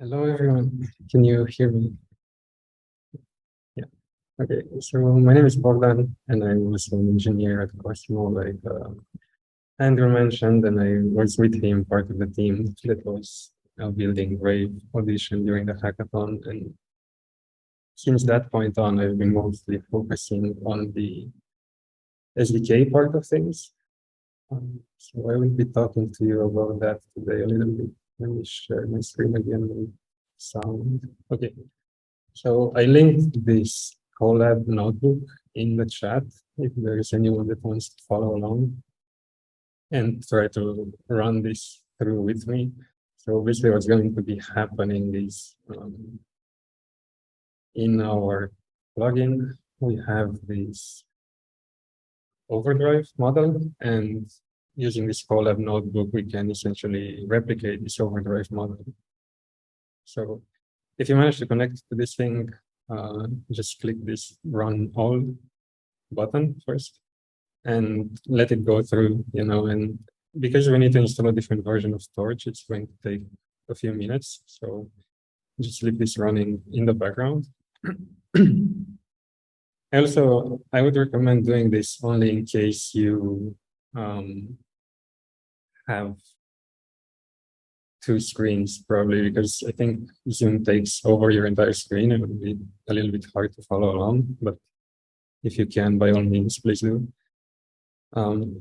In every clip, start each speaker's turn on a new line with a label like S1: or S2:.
S1: Hello, everyone. Can you hear me? Yeah. Okay. So my name is Bogdan, and I was an engineer at Cosmo, like Andrew mentioned, and I was with him, part of the team that was building Rave Audition during the hackathon. And since that point on, I've been mostly focusing on the SDK part of things. So I will be talking to you about that today a little bit. Let me share my screen again with sound. Okay. So I linked this Colab notebook in the chat if there is anyone that wants to follow along and try to run this through with me. So basically what's going to be happening is in our plugin, we have this overdrive model, and using this Colab notebook, we can essentially replicate this overdrive model. So if you manage to connect to this thing, just click this run all button first and let it go through, and because we need to install a different version of Torch, it's going to take a few minutes. So just leave this running in the background. Also, I would recommend doing this only in case you have two screens, probably, because I think Zoom takes over your entire screen. It would be a little bit hard to follow along, but if you can, by all means, please do.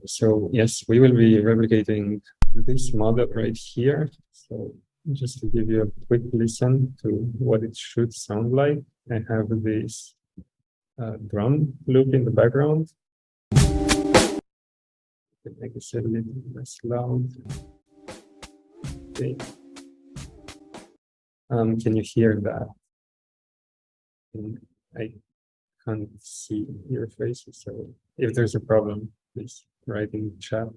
S1: So yes, we will be replicating this model right here. So just to give you a quick listen to what it should sound like, I have this drum loop in the background. Make it a little less loud. Okay. Can you hear that? I can't see your faces, so if there's a problem, please write in the chat.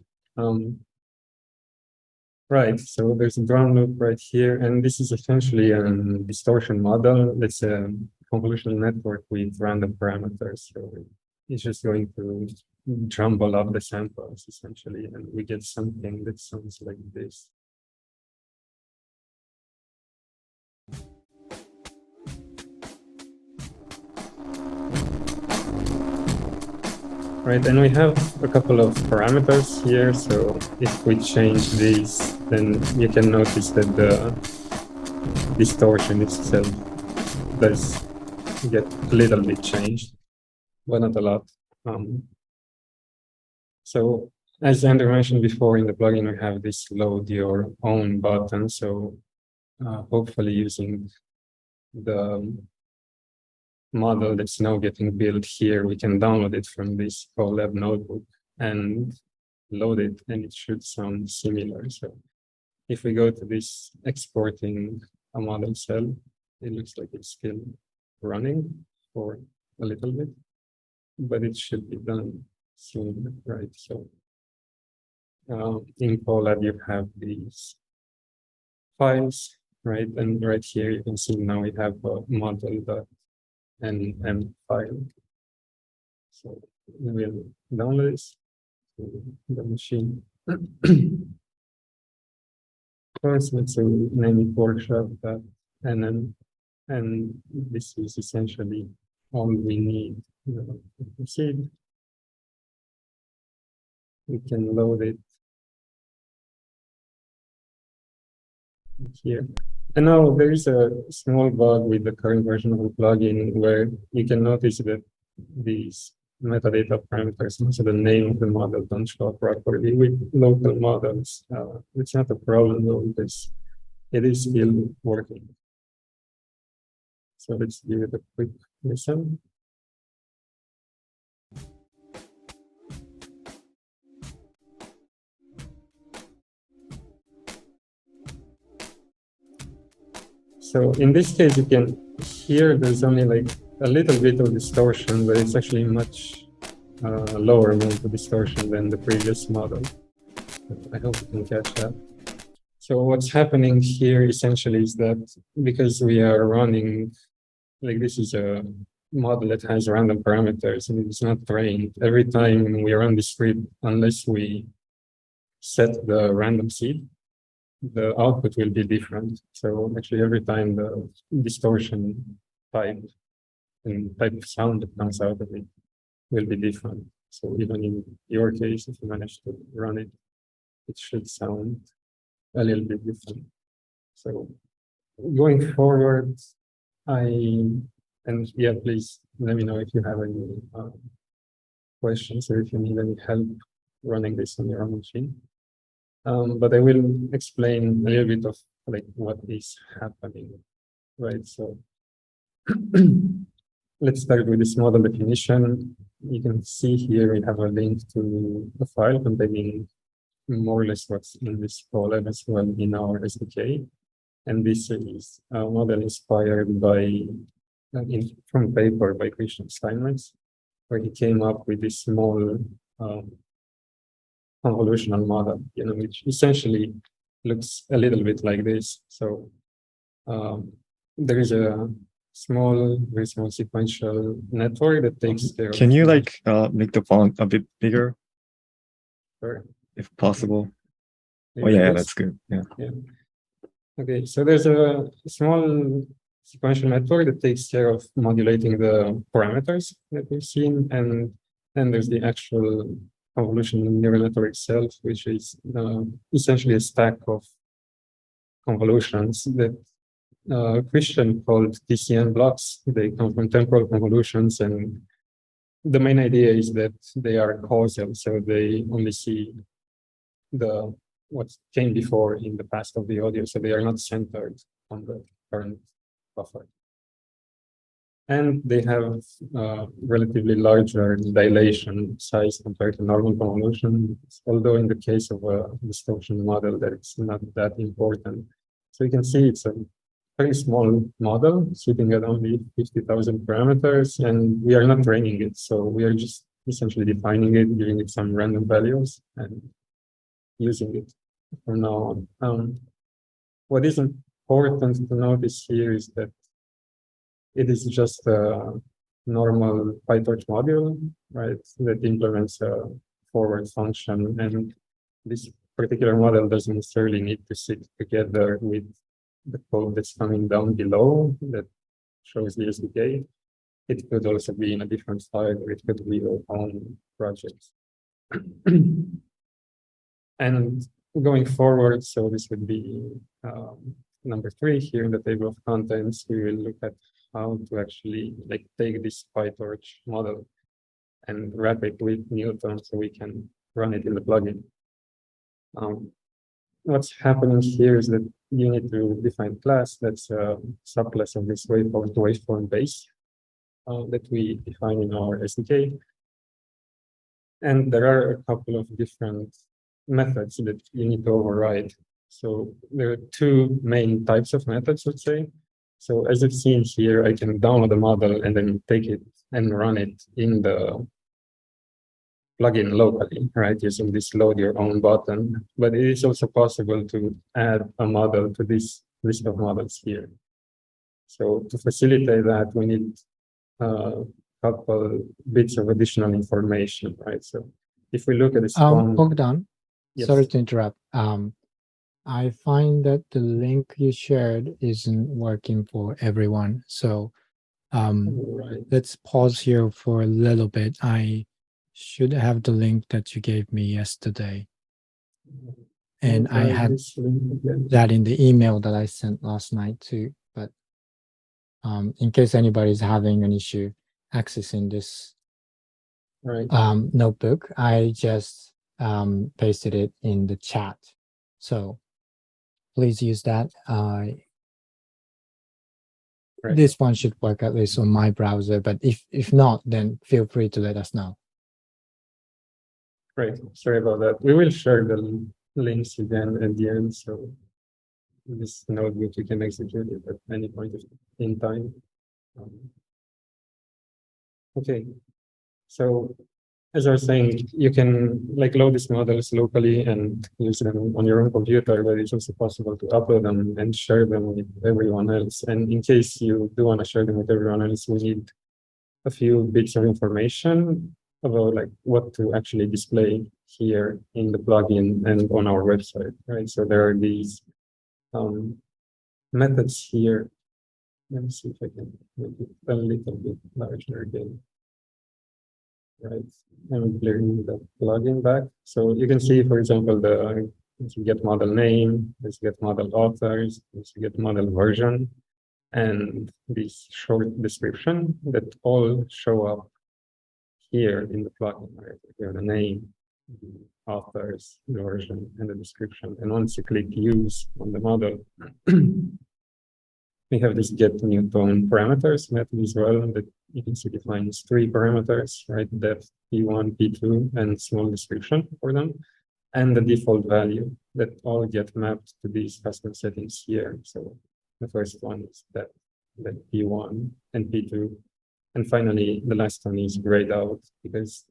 S1: Right, so there's a drum loop right here, and this is essentially a distortion model. It's a convolutional network with random parameters. So it's just going to jumble up the samples, essentially, and we get something that sounds like this. Right, and we have a couple of parameters here. So if we change these, then you can notice that the distortion itself does get a little bit changed, but not a lot. So as Andrew mentioned before, in the plugin, we have this load your own button. So hopefully using the model that's now getting built here, we can download it from this Colab notebook and load it, and it should sound similar. So if we go to this exporting a model cell, it looks like it's still running for a little bit, but it should be done soon, right? So in Colab, you have these files, right? And right here, you can see now we have a model.nm file. So we'll download this to the machine. First, let's say name it workshop.nm, and this is essentially all we need to proceed. We can load it here. And now there is a small bug with the current version of the plugin where you can notice that these metadata parameters, so the name of the model, don't show up properly with local models. It's not a problem though, because it is still working. So let's give it a quick listen. So in this case, you can hear there's only like a little bit of distortion, but it's actually much lower amount of distortion than the previous model. I hope you can catch that. So what's happening here essentially is that because we are running, like this is a model that has random parameters and it's not trained, every time we run the script, unless we set the random seed, the output will be different. So actually every time the distortion type and type of sound that comes out of it will be different. So even in your case, if you manage to run it, it should sound a little bit different. So going forward, and yeah, please let me know if you have any questions or if you need any help running this on your own machine. But I will explain a little bit of like what is happening, right? So let's start with this model definition. You can see here we have a link to the file containing more or less what's in this column as well in our SDK. And this is a model inspired by from a paper by Christian Steinmetz, where he came up with this small convolutional model, which essentially looks a little bit like this. So there is a very small sequential network that takes care of.
S2: Can you like make the font a bit bigger?
S1: Sure.
S2: If possible. Oh yeah, that's good. Yeah.
S1: Okay, so there's a small sequential network that takes care of modulating the parameters that we've seen, and then there's the actual convolution neural network itself, which is essentially a stack of convolutions that Christian called TCN blocks. They come from temporal convolutions, and the main idea is that they are causal, so they only see what came before in the past of the audio, so they are not centered on the current buffer. And they have relatively larger dilation size compared to normal convolution, although in the case of a distortion model, that it's not that important. So you can see it's a very small model sitting at only 50,000 parameters, and we are not training it. So we are just essentially defining it, giving it some random values, and using it from now on. What is important to notice here is that it is just a normal PyTorch module, right, that implements a forward function. And this particular model doesn't necessarily need to sit together with the code that's coming down below that shows the SDK. It could also be in a different file, or it could be your own project. And going forward, so this would be number 3 here in the table of contents. We will look at how to actually take this PyTorch model and wrap it with Neutone so we can run it in the plugin. What's happening here is that you need to define class that's a subclass of this waveform base that we define in our SDK. And there are a couple of different methods that you need to override. So there are 2 main types of methods, let's say. So as you've seen here, I can download the model and then take it and run it in the plugin locally, right, using this load your own button. But it is also possible to add a model to this list of models here. So to facilitate that, we need a couple bits of additional information, right? So if we look at this one,
S3: Bogdan,
S1: yes.
S3: Sorry to interrupt. I find that the link you shared isn't working for everyone. So
S1: right.
S3: let's pause here for a little bit. I should have the link that you gave me yesterday. And I had that in the email that I sent last night too. But in case anybody's having an issue accessing this notebook, I just pasted it in the chat. So please use that. This one should work at least on my browser, but if not, then feel free to let us know.
S1: Great, sorry about that. We will share the links again at the end, so this notebook you can execute it at any point in time. Okay, so as I was saying, you can load these models locally and use them on your own computer, but it's also possible to upload them and share them with everyone else. And in case you do want to share them with everyone else, we need a few bits of information about what to actually display here in the plugin and on our website, right? So there are these methods here. Let me see if I can make it a little bit larger again. Right, I'm clearing the plugin back. So you can see, for example, the get model name, let's get model authors, let's get model version, and this short description that all show up here in the plugin. Right, you have the name, the authors, the version, and the description. And once you click use on the model, we have this get Neutone parameters method as well that you can see defines 3 parameters, right? Depth, P1, P2, and small description for them, and the default value that all get mapped to these custom settings here. So the first one is depth, then P1 and P2. And finally, the last one is grayed out because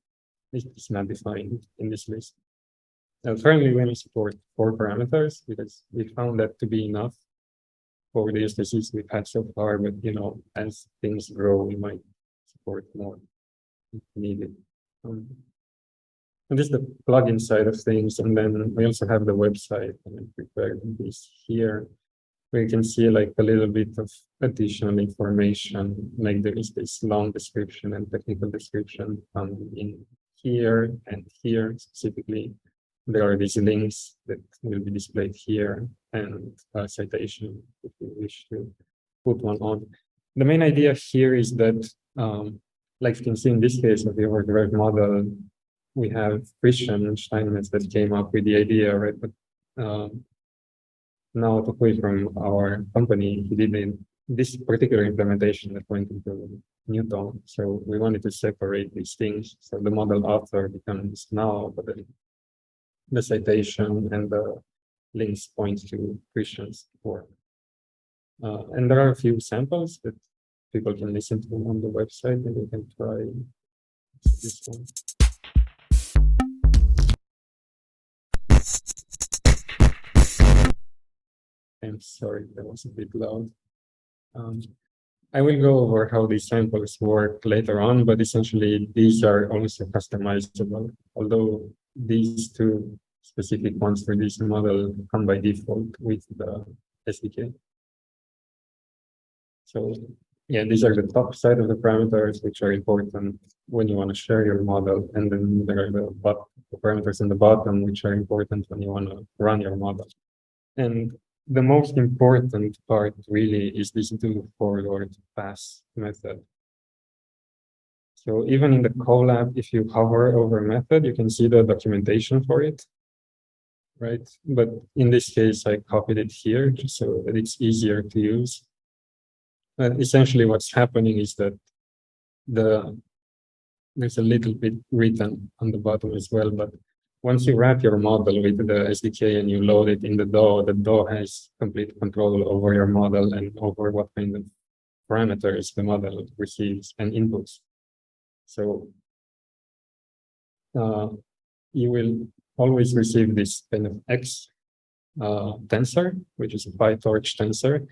S1: it's not defined in this list. Now, currently, we only support 4 parameters because we found that to be enough for the use cases we've had so far, but as things grow, we might support more if needed. And this is the plugin side of things, and then we also have the website, and I prepared this here. We can see like a little bit of additional information, like there is this long description and technical description in here and here specifically. There are these links that will be displayed here and a citation if you wish to put one on. The main idea here is that, like you can see in this case of the overdrive model, we have Christian and Steinmetz that came up with the idea, right? But now Tokoi from our company, he did this particular implementation that went into Neutone. So we wanted to separate these things. So the model author becomes now, but then the citation and the links point to Christian's work. And there are a few samples that people can listen to on the website, and you can try this one. I'm sorry, that was a bit loud. I will go over how these samples work later on, but essentially these are also customizable, although these 2 specific ones for this model come by default with the SDK. So yeah, these are the top side of the parameters, which are important when you want to share your model. And then there are the parameters in the bottom, which are important when you want to run your model. And the most important part really is this do forward pass method. So even in the Colab, if you hover over a method, you can see the documentation for it, right? But in this case, I copied it here just so that it's easier to use. And essentially what's happening is that there's a little bit written on the bottom as well, but once you wrap your model with the SDK and you load it in the DAO has complete control over your model and over what kind of parameters the model receives and inputs. So you will always receive this kind of X tensor, which is a PyTorch tensor.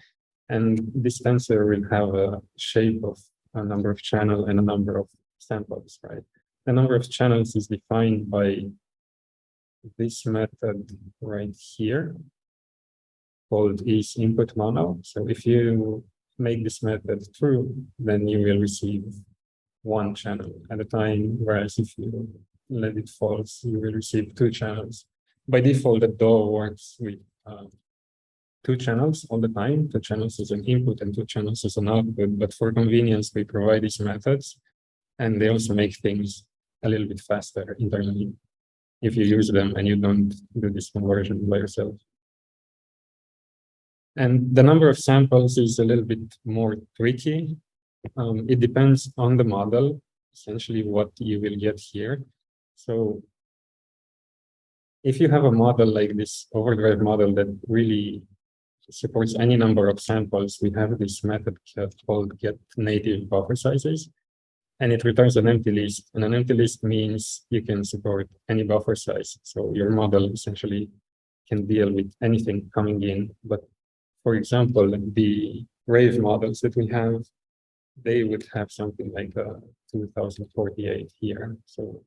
S1: And this tensor will have a shape of a number of channels and a number of samples, right? The number of channels is defined by this method right here called isInputMono. So if you make this method true, then you will receive 1 channel at a time, whereas if you let it false, you will receive 2 channels. By default, the DAO works with 2 channels all the time. 2 channels as an input and 2 channels as an output. But for convenience, we provide these methods, and they also make things a little bit faster internally if you use them and you don't do this conversion by yourself. And the number of samples is a little bit more tricky. It depends on the model, essentially what you will get here. So if you have a model like this overdrive model that really supports any number of samples, we have this method called get native buffer sizes, and it returns an empty list. And an empty list means you can support any buffer size. So your model essentially can deal with anything coming in. But for example, the Rave models that we have, they would have something like 2048 here. So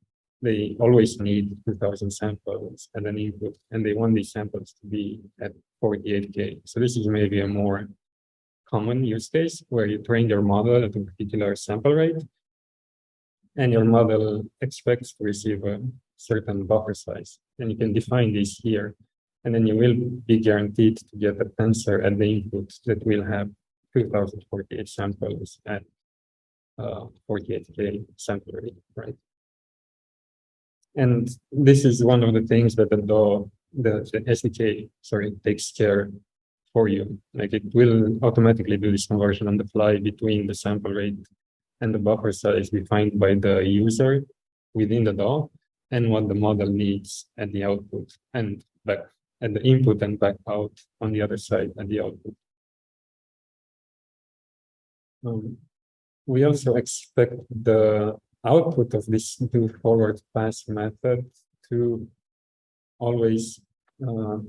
S1: they always need 2,000 samples and an input, and they want these samples to be at 48K. So this is maybe a more common use case where you train your model at a particular sample rate, and your model expects to receive a certain buffer size. And you can define this here. And then you will be guaranteed to get a tensor at the input that will have 2048 samples at 48K sample rate, right? And this is one of the things that the SDK, takes care for you. Like it will automatically do this conversion on the fly between the sample rate and the buffer size defined by the user within the DAW and what the model needs at the output and back at the input and back out on the other side at the output. We also expect the output of this do forward pass method to always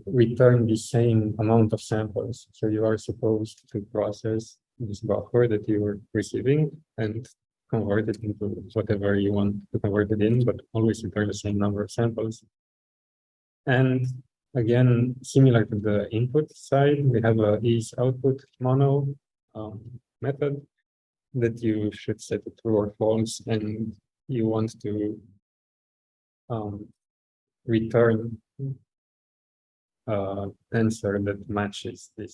S1: return the same amount of samples. So you are supposed to process this buffer that you are receiving and convert it into whatever you want to convert it in, but always return the same number of samples. And again, similar to the input side, we have a isOutput mono method that you should set to true or false, and you want to return tensor that matches the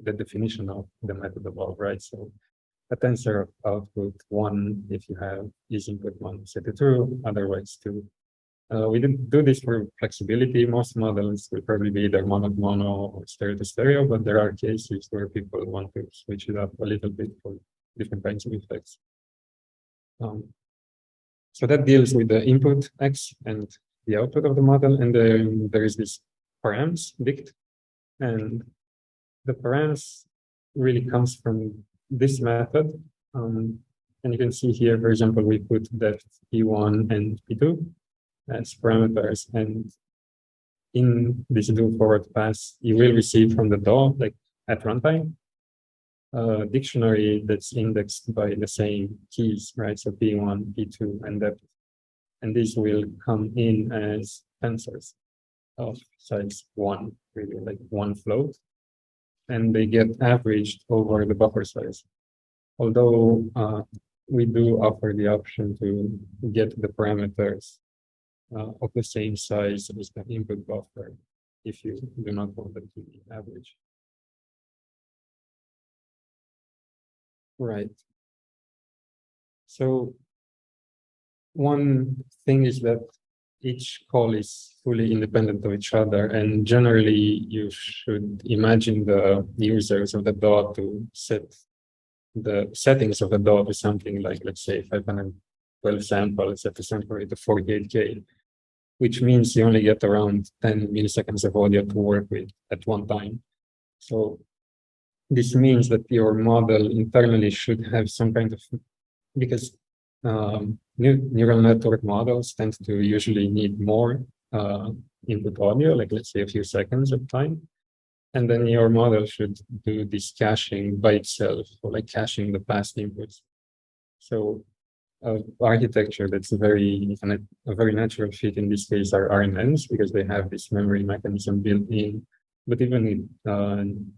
S1: definition of the method above, right? So a tensor of output 1 if you have is input 1 set to true, otherwise 2. We didn't do this for flexibility. Most models will probably be either mono to mono or stereo to stereo, but there are cases where people want to switch it up a little bit for different kinds of effects. So that deals with the input X and the output of the model, and then there is this params dict, and the params really comes from this method. And you can see here, for example, we put depth P1 and P2 as parameters, and in this do forward pass, you will receive from the DAW, like at runtime, a dictionary that's indexed by the same keys, right? So P1, P2, and depth. And these will come in as tensors of size 1, really like 1 float, and they get averaged over the buffer size. Although we do offer the option to get the parameters of the same size as the input buffer if you do not want them to be average. Right. So one thing is that each call is fully independent of each other, and generally you should imagine the users of the DAW to set the settings of the DAW to something like, let's say, 512 samples at the sample rate of 48K, which means you only get around 10 milliseconds of audio to work with at one time. So this means that your model internally should have some kind of, because neural network models tend to usually need more input audio, like let's say a few seconds of time. And then your model should do this caching by itself, or like caching the past inputs. So architecture that's a very natural fit in this case are RNNs, because they have this memory mechanism built in. But even in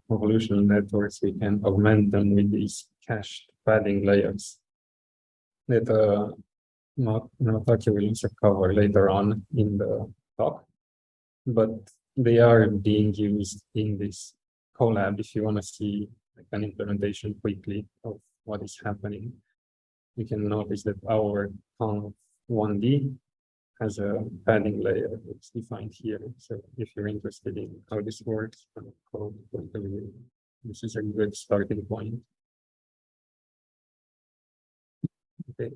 S1: convolutional networks, we can augment them with these cached padding layers that Naotaki will also cover later on in the talk. But they are being used in this collab if you want to see like an implementation quickly of what is happening. You can notice that our conv1D has a padding layer that's defined here. So if you're interested in how this works from a code point of view, this is a good starting point. Okay.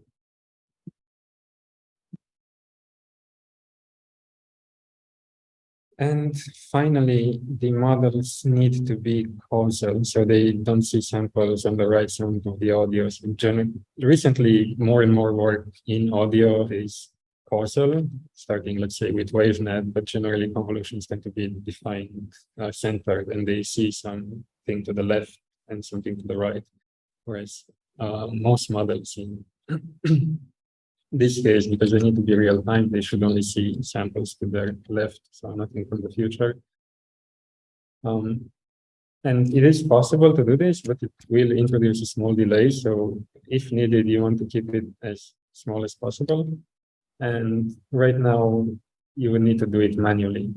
S1: And finally, the models need to be causal, so they don't see samples on the right side of the audio. So recently, more and more work in audio is causal, starting, let's say, with WaveNet, but generally convolutions tend to be defined centered, and they see something to the left and something to the right, whereas most models in this case, because they need to be real time, they should only see samples to their left, so nothing from the future. And it is possible to do this, but it will introduce a small delay. So if needed, you want to keep it as small as possible. And right now, you will need to do it manually.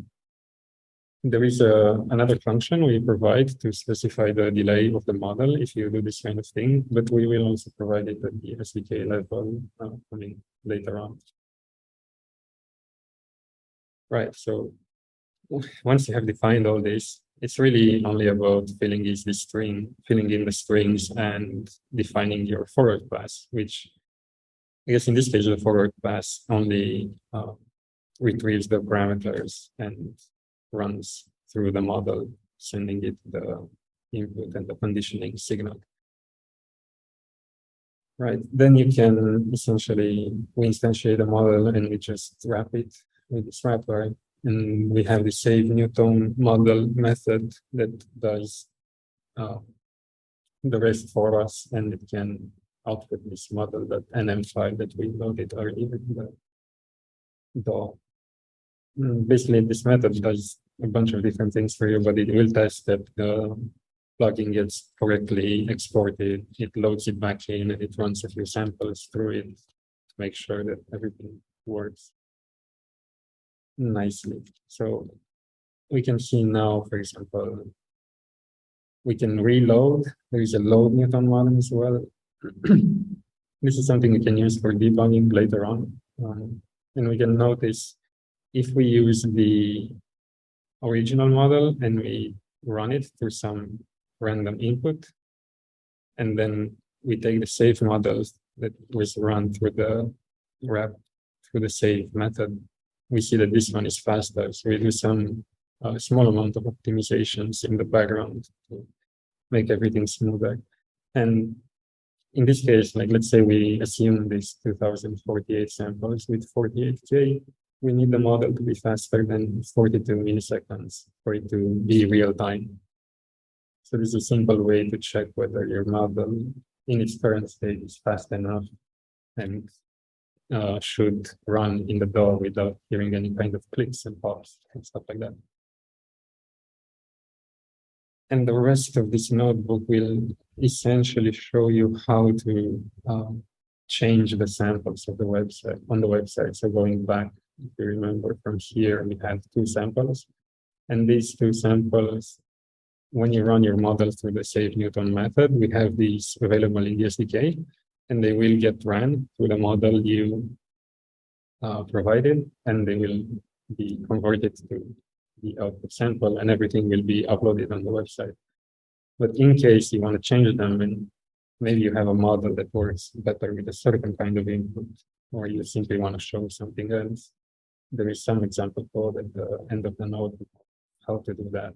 S1: There is another function we provide to specify the delay of the model if you do this kind of thing, but we will also provide it at the SDK level coming later on. Right, so once you have defined all this, it's really only about filling in the strings and defining your forward pass, which I guess in this case, the forward pass only retrieves the parameters and runs through the model, sending it the input and the conditioning signal. Right, then you can essentially, we instantiate a model and we just wrap it with this wrapper. And we have the save Neutone model method that does the rest for us, and it can output this model.nm file that we loaded earlier in the DAW. Basically, this method does a bunch of different things for you, but it will test that the plugin gets correctly exported. It loads it back in, and it runs a few samples through it to make sure that everything works nicely. So we can see now, for example, we can reload. There is a load Newton model as well. This is something we can use for debugging later on. And we can notice if we use the original model and we run it through some random input, and then we take the save model that was run through the wrap through the save method, we see that this one is faster. So we do some small amount of optimizations in the background to make everything smoother. And in this case, like let's say we assume these 2048 samples with 48K, we need the model to be faster than 42 milliseconds for it to be real time. So this is a simple way to check whether your model in its current state is fast enough and should run in the DAW without hearing any kind of clicks and pops and stuff like that. And the rest of this notebook will essentially show you how to change the samples of the website on the website. So going back, if you remember from here, we had 2 samples. And these 2 samples, when you run your model through the save Newton method, we have these available in the SDK, and they will get ran through the model you provided, and they will be converted to the output sample, and everything will be uploaded on the website. But in case you want to change them, and maybe you have a model that works better with a certain kind of input, or you simply want to show something else, there is some example code at the end of the notebook how to do that.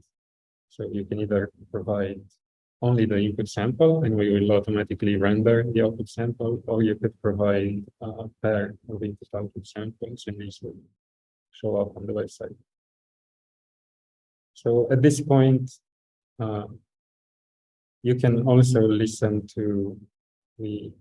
S1: So you can either provide only the input sample and we will automatically render the output sample, or you could provide a pair of input output samples and these will show up on the website. So at this point, you can also listen to the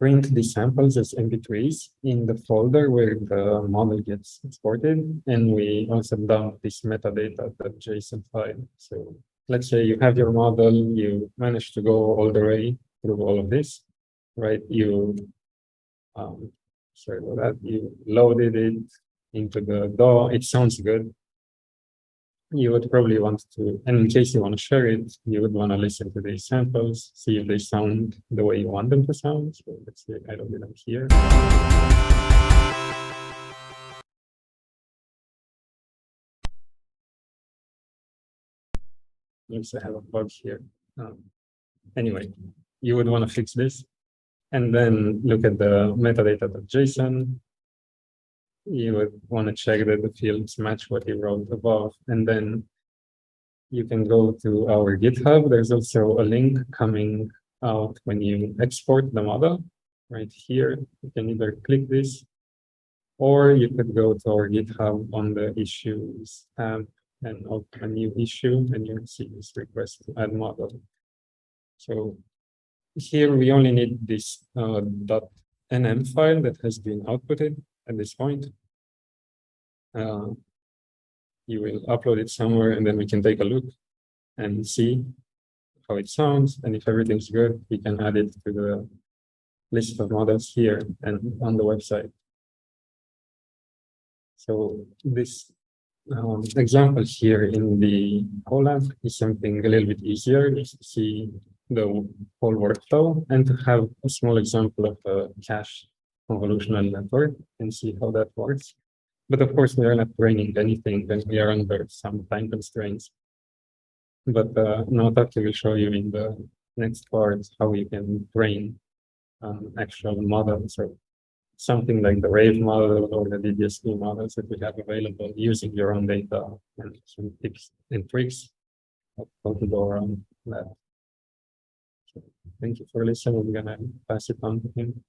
S1: print the samples as MP3s in the folder where the model gets exported, and we also dump this metadata.json file. So let's say you have your model, you managed to go all the way through all of this, right? You sorry about that, you loaded it into the DAW, it sounds good. You would probably want to, and in case you want to share it, you would want to listen to these samples, see if they sound the way you want them to sound. So let's say I loaded them here. Looks I have a bug here. Anyway, you would want to fix this and then look at the metadata.json. You would want to check that the fields match what you wrote above, and then you can go to our GitHub. There's also a link coming out when you export the model right here. You can either click this, or you could go to our GitHub on the issues tab and open a new issue, and you'll see this request to add model. So here we only need this .nm file that has been outputted at this point. You will upload it somewhere, and then we can take a look and see how it sounds. And if everything's good, we can add it to the list of models here and on the website. So this example here in the Colab is something a little bit easier, just to see the whole workflow and to have a small example of a cache convolutional network and see how that works. But of course, we are not training anything, and we are under some time constraints. But now Taki will show you in the next part how you can train actual models, or something like the Rave model or the DDSP models that we have available using your own data, and some tips and tricks of how to go around that. So thank you for listening. I'm gonna pass it on to him.